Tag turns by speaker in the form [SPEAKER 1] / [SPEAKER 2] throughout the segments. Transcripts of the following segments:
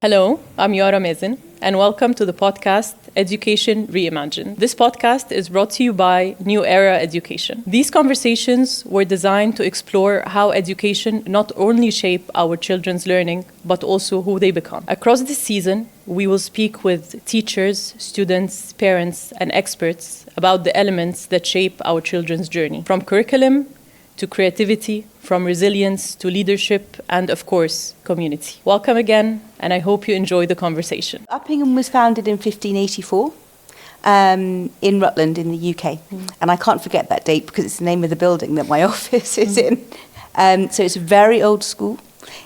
[SPEAKER 1] Hello, I'm Yara Mazen, and welcome to the podcast Education Reimagined. This podcast is brought to you by New Era Education. These conversations were designed to explore how education not only shape our children's learning, but also who they become. Across this season, we will speak with teachers, students, parents, and experts about the elements that shape our children's journey, from curriculum to creativity, from resilience to leadership, and of course, community. Welcome again, and I hope you enjoy the conversation.
[SPEAKER 2] Uppingham was founded in 1584 in Rutland in the UK. And I can't forget that date because it's the name of the building that my office is in. So it's a very old school.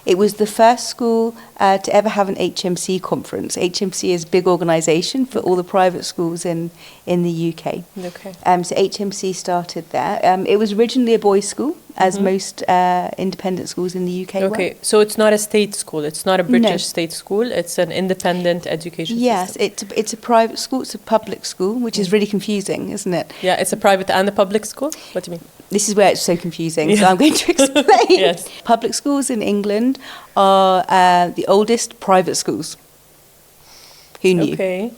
[SPEAKER 2] It was the first school to ever have an HMC conference. HMC is a big organisation for all the private schools in the UK.
[SPEAKER 1] Okay.
[SPEAKER 2] So HMC started there. It was originally a boys' school, as most independent schools in the UK were.
[SPEAKER 1] Okay, so it's not a state school. It's not a British state school. It's an independent education system.
[SPEAKER 2] Yes, it's a private school. It's a public school, which is really confusing, isn't it?
[SPEAKER 1] Yeah, it's a private and a public school? What do you mean?
[SPEAKER 2] This is where it's so confusing, so I'm going to explain.
[SPEAKER 1] Yes.
[SPEAKER 2] Public schools in England are the oldest private schools. Who knew?
[SPEAKER 1] Okay,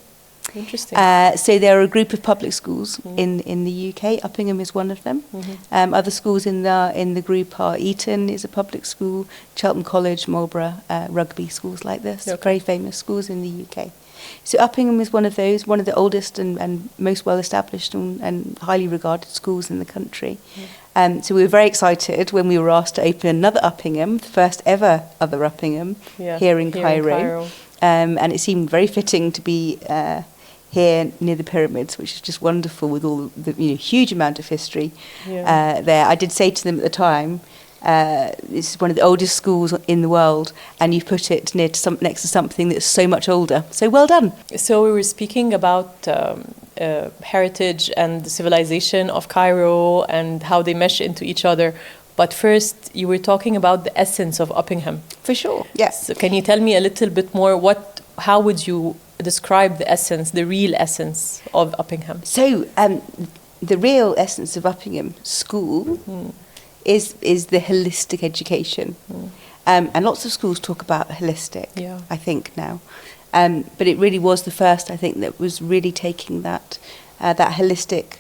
[SPEAKER 1] interesting.
[SPEAKER 2] So there are a group of public schools in the UK. Uppingham is one of them. Other schools in the group are Eton is a public school, Cheltenham College, Marlborough, Rugby, schools like this.
[SPEAKER 1] Okay.
[SPEAKER 2] Very famous schools in the UK. So Uppingham is one of those, one of the oldest and most well-established and highly regarded schools in the country. So we were very excited when we were asked to open another Uppingham, the first ever other Uppingham, here in Cairo. And it seemed very fitting to be here near the pyramids, which is just wonderful with all the huge amount of history there. I did say to them at the time, this is one of the oldest schools in the world, and you've put it next to something that's so much older. So well done.
[SPEAKER 1] So we were speaking about heritage and the civilization of Cairo and how they mesh into each other. But first, you were talking about the essence of Uppingham.
[SPEAKER 2] For sure, yes.
[SPEAKER 1] So can you tell me a little bit more? How would you describe the essence, the real essence of Uppingham?
[SPEAKER 2] So the real essence of Uppingham School is the holistic education. And lots of schools talk about holistic, I think, now. But it really was the first, I think, that was really taking that holistic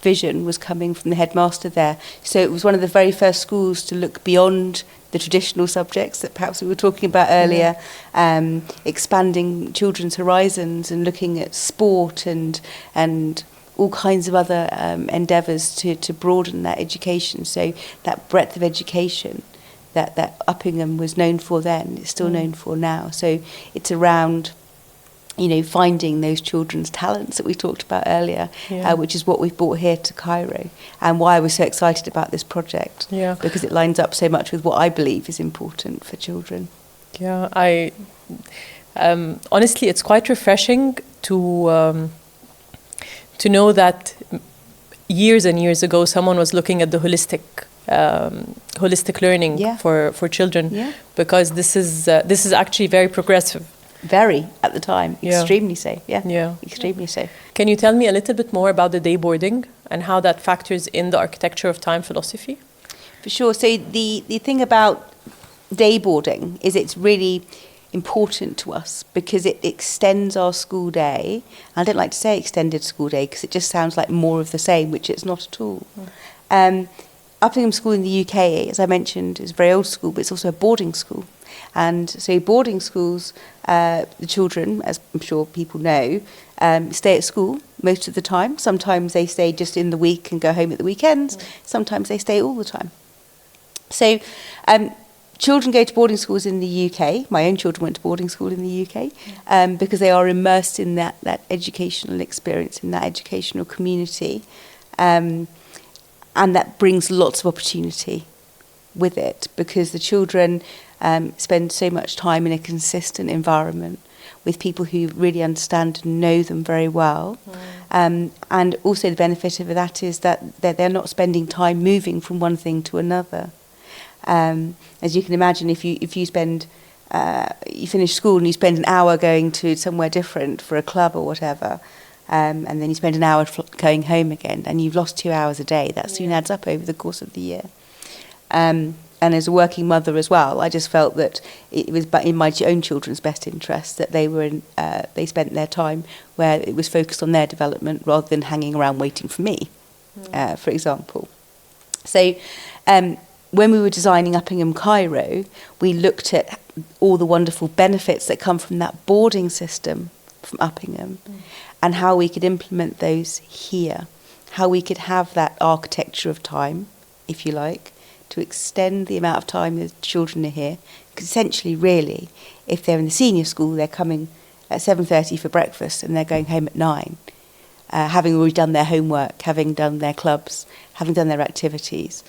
[SPEAKER 2] vision was coming from the headmaster there. So it was one of the very first schools to look beyond the traditional subjects that perhaps we were talking about earlier, expanding children's horizons and looking at sport and all kinds of other endeavours to broaden that education. So that breadth of education that Uppingham was known for then, it's still known for now. So it's around finding those children's talents that we talked about earlier, which is what we've brought here to Cairo, and why I was so excited about this project, because it lines up so much with what I believe is important for children.
[SPEAKER 1] Yeah, honestly, it's quite refreshing to know that years and years ago someone was looking at the holistic learning for children, because this is actually very progressive.
[SPEAKER 2] Very, at the time, extremely so, extremely so.
[SPEAKER 1] Can you tell me a little bit more about the dayboarding and how that factors in the architecture of time philosophy?
[SPEAKER 2] For sure. So the thing about dayboarding is it's really important to us because it extends our school day. I don't like to say extended school day because it just sounds like more of the same, which it's not at all. Uppingham School in the UK, as I mentioned, is a very old school, but it's also a boarding school. And so boarding schools, the children, as I'm sure people know, stay at school most of the time. Sometimes they stay just in the week and go home at the weekends. Sometimes they stay all the time. So children go to boarding schools in the UK. My own children went to boarding school in the UK because they are immersed in that educational experience, in that educational community. And that brings lots of opportunity with it because the children spend so much time in a consistent environment with people who really understand and know them very well. And also the benefit of that is that they're not spending time moving from one thing to another. As you can imagine, if you spend you finish school and you spend an hour going to somewhere different for a club or whatever, and then you spend an hour going home again, and you've lost 2 hours a day. That soon adds up over the course of the year. And And as a working mother as well, I just felt that it was in my own children's best interest that they spent their time where it was focused on their development rather than hanging around waiting for me, for example. So when we were designing Uppingham Cairo, we looked at all the wonderful benefits that come from that boarding system from Uppingham and how we could implement those here, how we could have that architecture of time, if you like, to extend the amount of time the children are here. Because essentially, really, if they're in the senior school, they're coming at 7:30 for breakfast and they're going home at 9, having already done their homework, having done their clubs, having done their activities.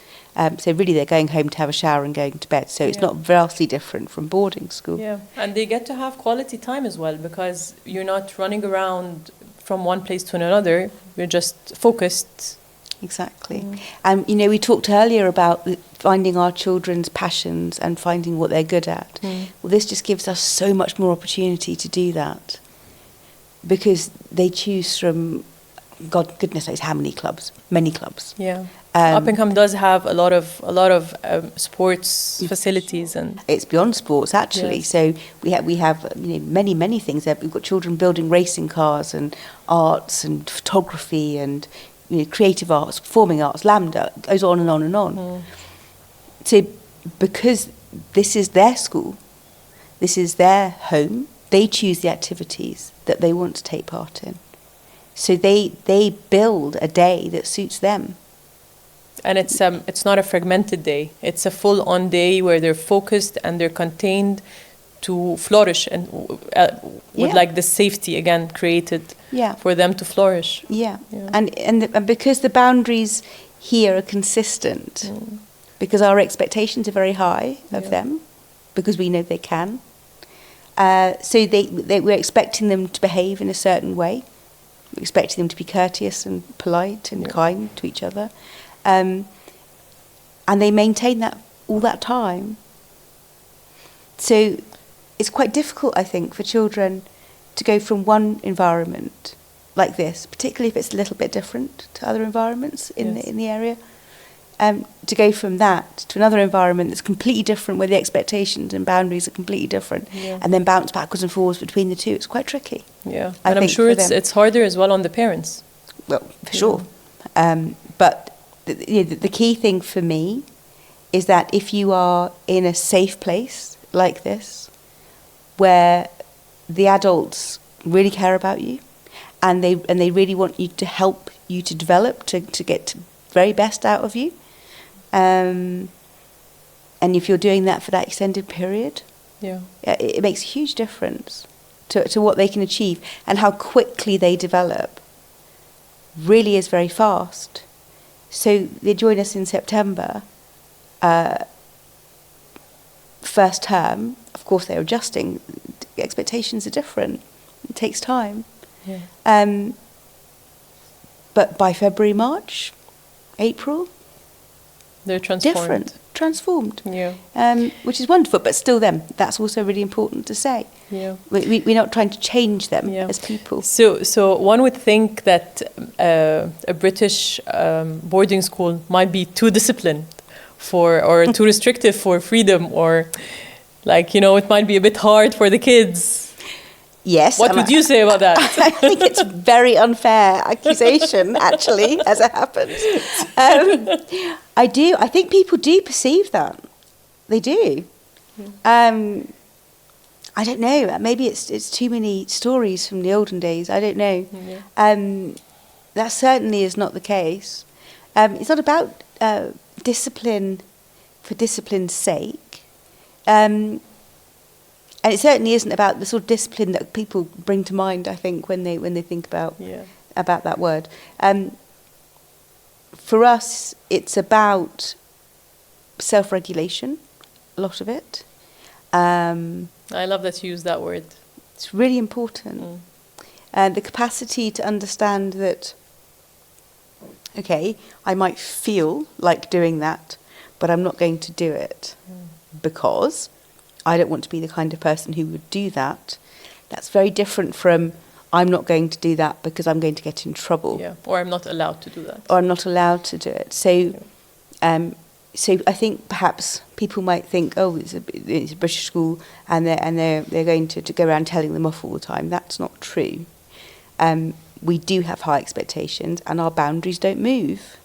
[SPEAKER 2] So really they're going home to have a shower and going to bed. So it's not vastly different from boarding school.
[SPEAKER 1] Yeah, and they get to have quality time as well because you're not running around from one place to another. You're just focused.
[SPEAKER 2] Exactly. And, we talked earlier about finding our children's passions and finding what they're good at. Well, this just gives us so much more opportunity to do that because they choose from, goodness knows how many clubs, many clubs.
[SPEAKER 1] Yeah. Uppingham does have a lot of sports facilities, and
[SPEAKER 2] it's beyond sports actually.
[SPEAKER 1] Yes.
[SPEAKER 2] So we have many things there. We've got children building racing cars and arts and photography and creative arts, performing arts, lambda, goes on and on and on. So because this is their school, this is their home, they choose the activities that they want to take part in. So they build a day that suits them.
[SPEAKER 1] And it's not a fragmented day. It's a full-on day where they're focused and they're contained to flourish and with like the safety again created for them to flourish.
[SPEAKER 2] Yeah. And because the boundaries here are consistent, because our expectations are very high of them, because we know they can. So we're expecting them to behave in a certain way. We're expecting them to be courteous and polite and kind to each other. And they maintain that all that time. So it's quite difficult, I think, for children to go from one environment like this, particularly if it's a little bit different to other environments in the area, to go from that to another environment that's completely different, where the expectations and boundaries are completely different, and then bounce backwards and forwards between the two. It's quite tricky.
[SPEAKER 1] Yeah, and I'm sure it's harder as well on the parents.
[SPEAKER 2] Well, for sure. But the key thing for me is that if you are in a safe place like this, where the adults really care about you, and they really want you to help you to develop, to get the very best out of you, and if you're doing that for that extended period, it makes a huge difference to what they can achieve, and how quickly they develop really is very fast. So they join us in September, first term. Of course, they're adjusting. The expectations are different. It takes time. But by February, March, April,
[SPEAKER 1] they're transformed.
[SPEAKER 2] Transformed.
[SPEAKER 1] Yeah.
[SPEAKER 2] Which is wonderful, but still them. That's also really important to say.
[SPEAKER 1] Yeah.
[SPEAKER 2] We're not trying to change them as people.
[SPEAKER 1] So one would think that a British boarding school might be too disciplined or too restrictive for freedom, or it might be a bit hard for the kids.
[SPEAKER 2] Yes.
[SPEAKER 1] What would you say about that?
[SPEAKER 2] I think it's a very unfair accusation, actually, as it happens. I do. I think people do perceive that. They do. I don't know. Maybe it's too many stories from the olden days. I don't know. That certainly is not the case. It's not about discipline for discipline's sake. And it certainly isn't about the sort of discipline that people bring to mind, I think, when they think about that word. For us, it's about self-regulation, a lot of it.
[SPEAKER 1] I love that you use that word.
[SPEAKER 2] It's really important. The capacity to understand that, okay, I might feel like doing that, but I'm not going to do it because I don't want to be the kind of person who would do that. That's very different from I'm not going to do that because I'm going to get in trouble.
[SPEAKER 1] Yeah, or I'm not allowed to do that.
[SPEAKER 2] Or I'm not allowed to do it. So So I think perhaps people might think, oh, it's a British school, and they're going to go around telling them off all the time. That's not true. We do have high expectations, and our boundaries don't move.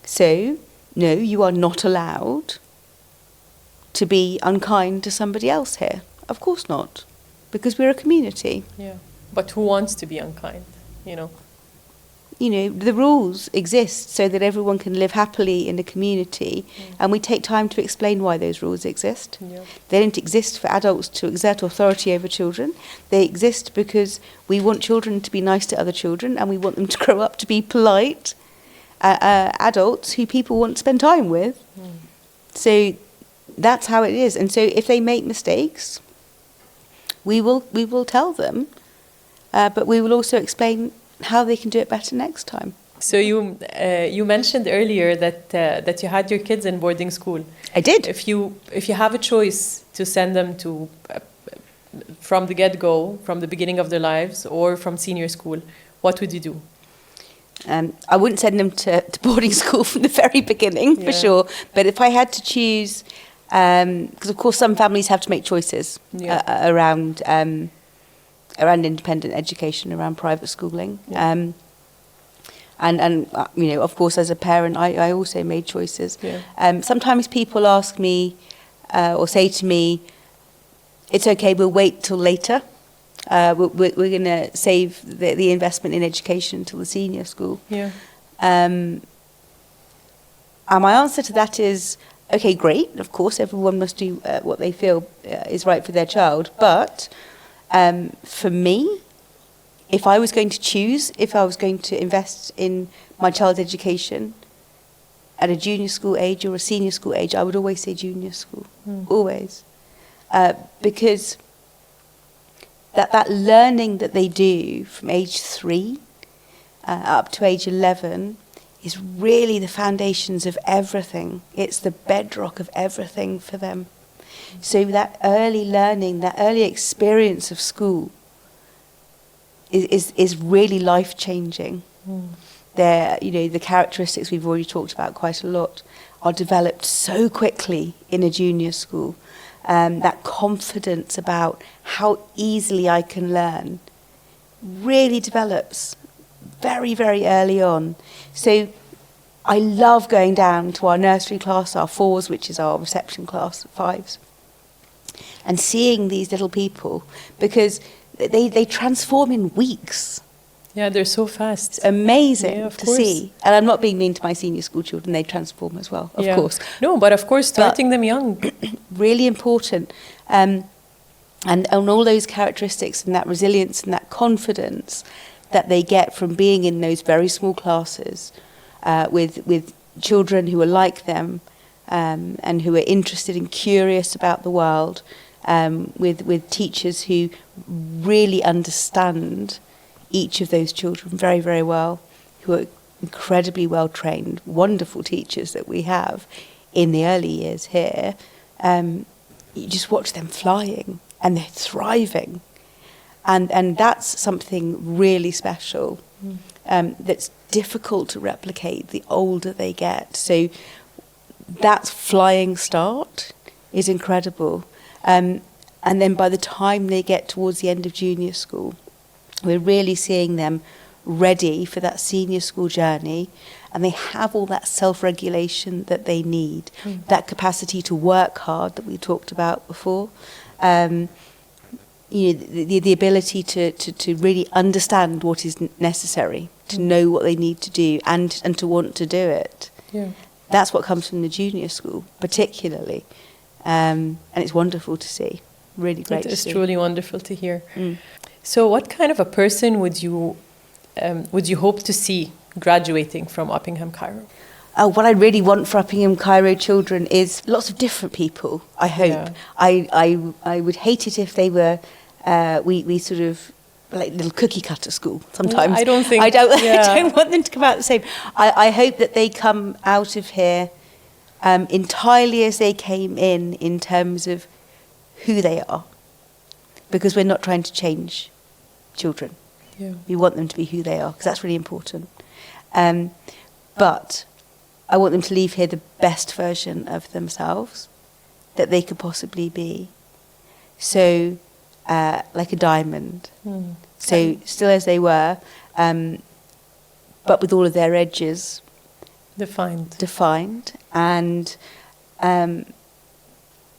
[SPEAKER 2] So, no, you are not allowed to be unkind to somebody else here. Of course not, because we're a community.
[SPEAKER 1] Yeah, but who wants to be unkind,
[SPEAKER 2] The rules exist so that everyone can live happily in a community, and we take time to explain why those rules exist.
[SPEAKER 1] Yeah.
[SPEAKER 2] They don't exist for adults to exert authority over children. They exist because we want children to be nice to other children, and we want them to grow up to be polite adults who people want to spend time with. So that's how it is. And so if they make mistakes, we will tell them, but we will also explain how they can do it better next time.
[SPEAKER 1] So you mentioned earlier that you had your kids in boarding school.
[SPEAKER 2] I did.
[SPEAKER 1] If you have a choice to send them to from the get-go, from the beginning of their lives, or from senior school, what would you do?
[SPEAKER 2] I wouldn't send them to boarding school from the very beginning, for sure. But if I had to choose, because of course some families have to make choices around independent education, around private schooling. And of course, as a parent, I also made choices. Yeah. Sometimes people ask me or say to me, it's okay, we'll wait till later. We're going to save the investment in education until the senior school. Yeah. And my answer to that is, okay, great. Of course, everyone must do what they feel is right for their child. But for me, if I was going to choose, if I was going to invest in my child's education at a junior school age or a senior school age, I would always say junior school, always. Because that learning that they do from age 3 up to age 11 is really the foundations of everything. It's the bedrock of everything for them. So that early learning, that early experience of school is really life-changing. The characteristics we've already talked about quite a lot are developed so quickly in a junior school. That confidence about how easily I can learn really develops very, very early on. So I love going down to our nursery class, our 4s, which is our reception class, 5s, and seeing these little people, because they transform in weeks.
[SPEAKER 1] Yeah, they're so fast.
[SPEAKER 2] It's amazing to
[SPEAKER 1] course.
[SPEAKER 2] see. And I'm not being mean to my senior school children, they transform as well, of course.
[SPEAKER 1] No, but of course, starting them young.
[SPEAKER 2] Really important. And all those characteristics and that resilience and that confidence that they get from being in those very small classes with children who are like them and who are interested and curious about the world, with teachers who really understand each of those children very, very well, who are incredibly well trained, wonderful teachers that we have in the early years here. You just watch them flying and they're thriving. And that's something really special that's difficult to replicate the older they get. So that flying start is incredible. And then by the time they get towards the end of junior school, we're really seeing them ready for that senior school journey, and they have all that self-regulation that they need, that capacity to work hard that we talked about before, the ability to really understand what is necessary, to know what they need to do, and to want to do it. Yeah. That's what comes from the junior school, particularly, and it's wonderful to see. Really great.
[SPEAKER 1] It is truly wonderful to hear. So, what kind of a person would you hope to see graduating from Uppingham Cairo?
[SPEAKER 2] What I really want for Uppingham Cairo children is lots of different people, I hope. Yeah. I would hate it if they were, we sort of, like little cookie cutter school sometimes.
[SPEAKER 1] I don't think...
[SPEAKER 2] I don't want them to come out the same. I hope that they come out of here entirely as they came in terms of who they are. Because we're not trying to change children. Yeah. We want them to be who they are, because that's really important. But I want them to leave here the best version of themselves that they could possibly be. So, like a diamond. So, still as they were, but with all of their edges defined, and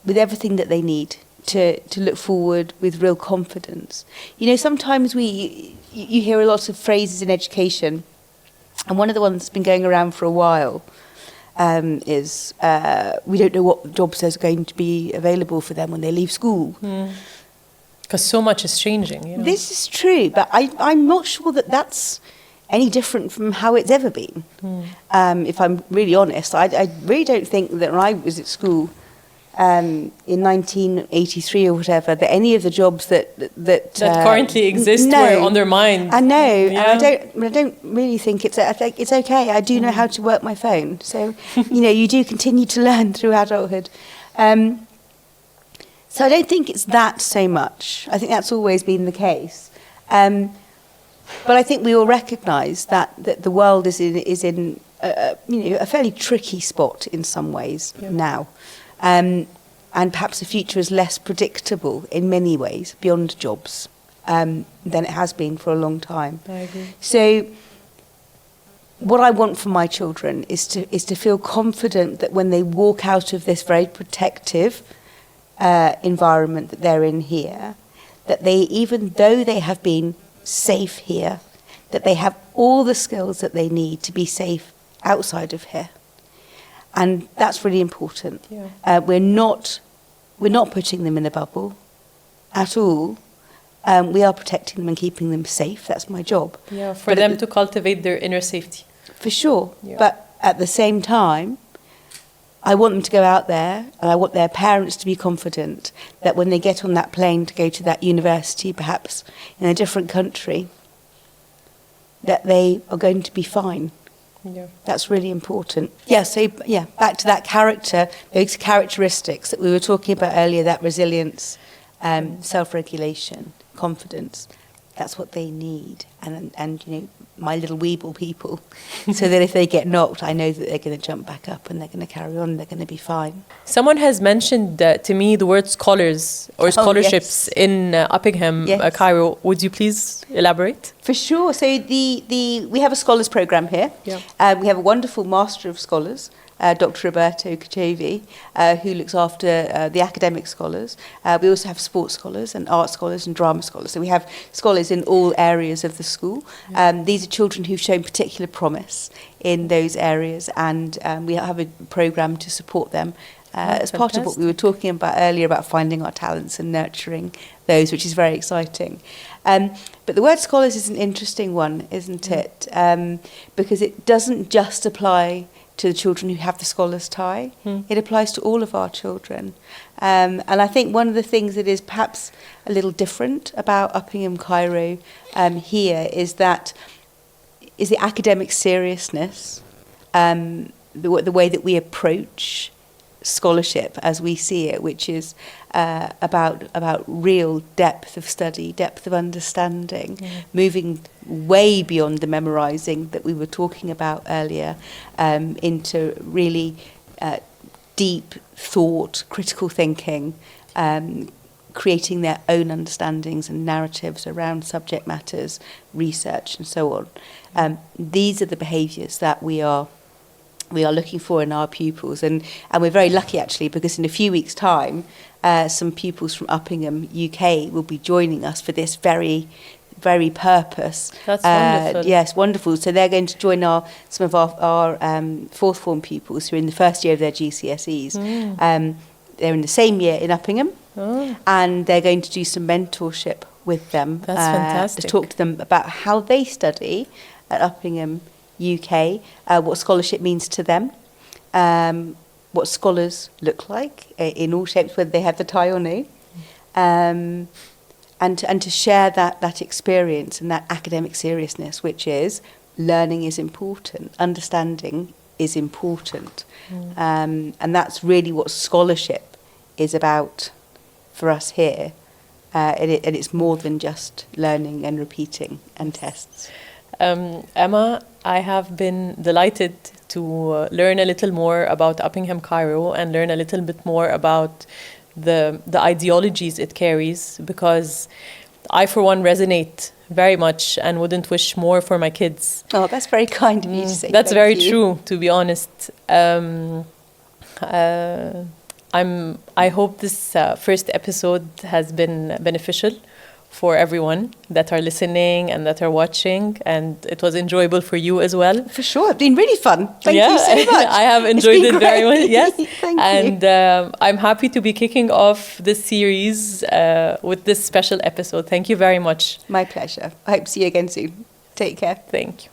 [SPEAKER 2] with everything that they need to look forward with real confidence. You know, sometimes you hear a lot of phrases in education, and one of the ones that's been going around for a while is we don't know what jobs are going to be available for them when they leave school.
[SPEAKER 1] Because so much is changing. You know?
[SPEAKER 2] This is true, but I'm not sure that that's any different from how it's ever been. If I'm really honest, I really don't think that when I was at school in 1983 or whatever, that any of the jobs that
[SPEAKER 1] currently exist were undermined.
[SPEAKER 2] I know, and I don't really think it's. I think it's okay. I do know how to work my phone, so you know, you do continue to learn through adulthood. So I don't think it's that so much. I think that's always been the case. But I think we all recognise that the world is in a fairly tricky spot in some ways now. And perhaps the future is less predictable in many ways beyond jobs than it has been for a long time.
[SPEAKER 1] I agree.
[SPEAKER 2] So what I want for my children is to feel confident that when they walk out of this very protective environment that they're in here, that they, even though they have been safe here, that they have all the skills that they need to be safe outside of here. And that's really important. We're not putting them in a bubble at all. We are protecting them and keeping them safe. That's my job.
[SPEAKER 1] Yeah, for them to cultivate their inner safety.
[SPEAKER 2] For sure. Yeah. But at the same time, I want them to go out there, and I want their parents to be confident that when they get on that plane to go to that university, perhaps in a different country, that they are going to be fine.
[SPEAKER 1] Yeah.
[SPEAKER 2] That's really important. Yeah, so back to that character, those characteristics that we were talking about earlier, that resilience, self-regulation, confidence. That's what they need. And you know, my little weeble people, so that if they get knocked, I know that they're going to jump back up and they're going to carry on, they're going to be fine.
[SPEAKER 1] Someone has mentioned to me the word scholars or scholarships in Uppingham, Cairo. Would you please elaborate?
[SPEAKER 2] For sure. So we have a scholars program here. Yeah. We have a wonderful Master of Scholars, Dr. Roberto Cachovi, who looks after the academic scholars. We also have sports scholars and art scholars and drama scholars. So we have scholars in all areas of the school. These are children who've shown particular promise in those areas, and we have a programme to support them as part of what we were talking about earlier about finding our talents and nurturing those, which is very exciting. But the word scholars is an interesting one, isn't it? Because it doesn't just apply to the children who have the scholars tie. It applies to all of our children. And I think one of the things that is perhaps a little different about Uppingham Cairo here is the academic seriousness, the way that we approach scholarship as we see it, which is about real depth of study, depth of understanding, moving way beyond the memorising that we were talking about earlier, into really deep thought, critical thinking, creating their own understandings and narratives around subject matters, research and so on. These are the behaviours that we are looking for in our pupils, and we're very lucky actually, because in a few weeks' time some pupils from Uppingham UK will be joining us for this very purpose.
[SPEAKER 1] That's wonderful.
[SPEAKER 2] Yes, wonderful. So they're going to join some of our fourth form pupils who are in the first year of their GCSEs. They're in the same year in Uppingham, and they're going to do some mentorship with them.
[SPEAKER 1] That's fantastic.
[SPEAKER 2] To talk to them about how they study at Uppingham UK, what scholarship means to them, what scholars look like in all shapes, whether they have the tie or no, and to share that experience and that academic seriousness, which is learning is important, understanding is important, and that's really what scholarship is about for us here, and it's more than just learning and repeating and tests.
[SPEAKER 1] Emma, I have been delighted to learn a little more about Uppingham Cairo and learn a little bit more about the ideologies it carries, because I, for one, resonate very much and wouldn't wish more for my kids.
[SPEAKER 2] Oh, that's very kind of you to say.
[SPEAKER 1] That's
[SPEAKER 2] Thank
[SPEAKER 1] very
[SPEAKER 2] you.
[SPEAKER 1] true, to be honest. I hope this first episode has been beneficial for everyone that are listening and that are watching, and it was enjoyable for you as well.
[SPEAKER 2] For sure, it's been really fun. Thank you so much.
[SPEAKER 1] I have enjoyed it very much. Yes,
[SPEAKER 2] Thank
[SPEAKER 1] and
[SPEAKER 2] you.
[SPEAKER 1] I'm happy to be kicking off this series with this special episode. Thank you very much.
[SPEAKER 2] My pleasure. I hope to see you again soon. Take care.
[SPEAKER 1] Thank you.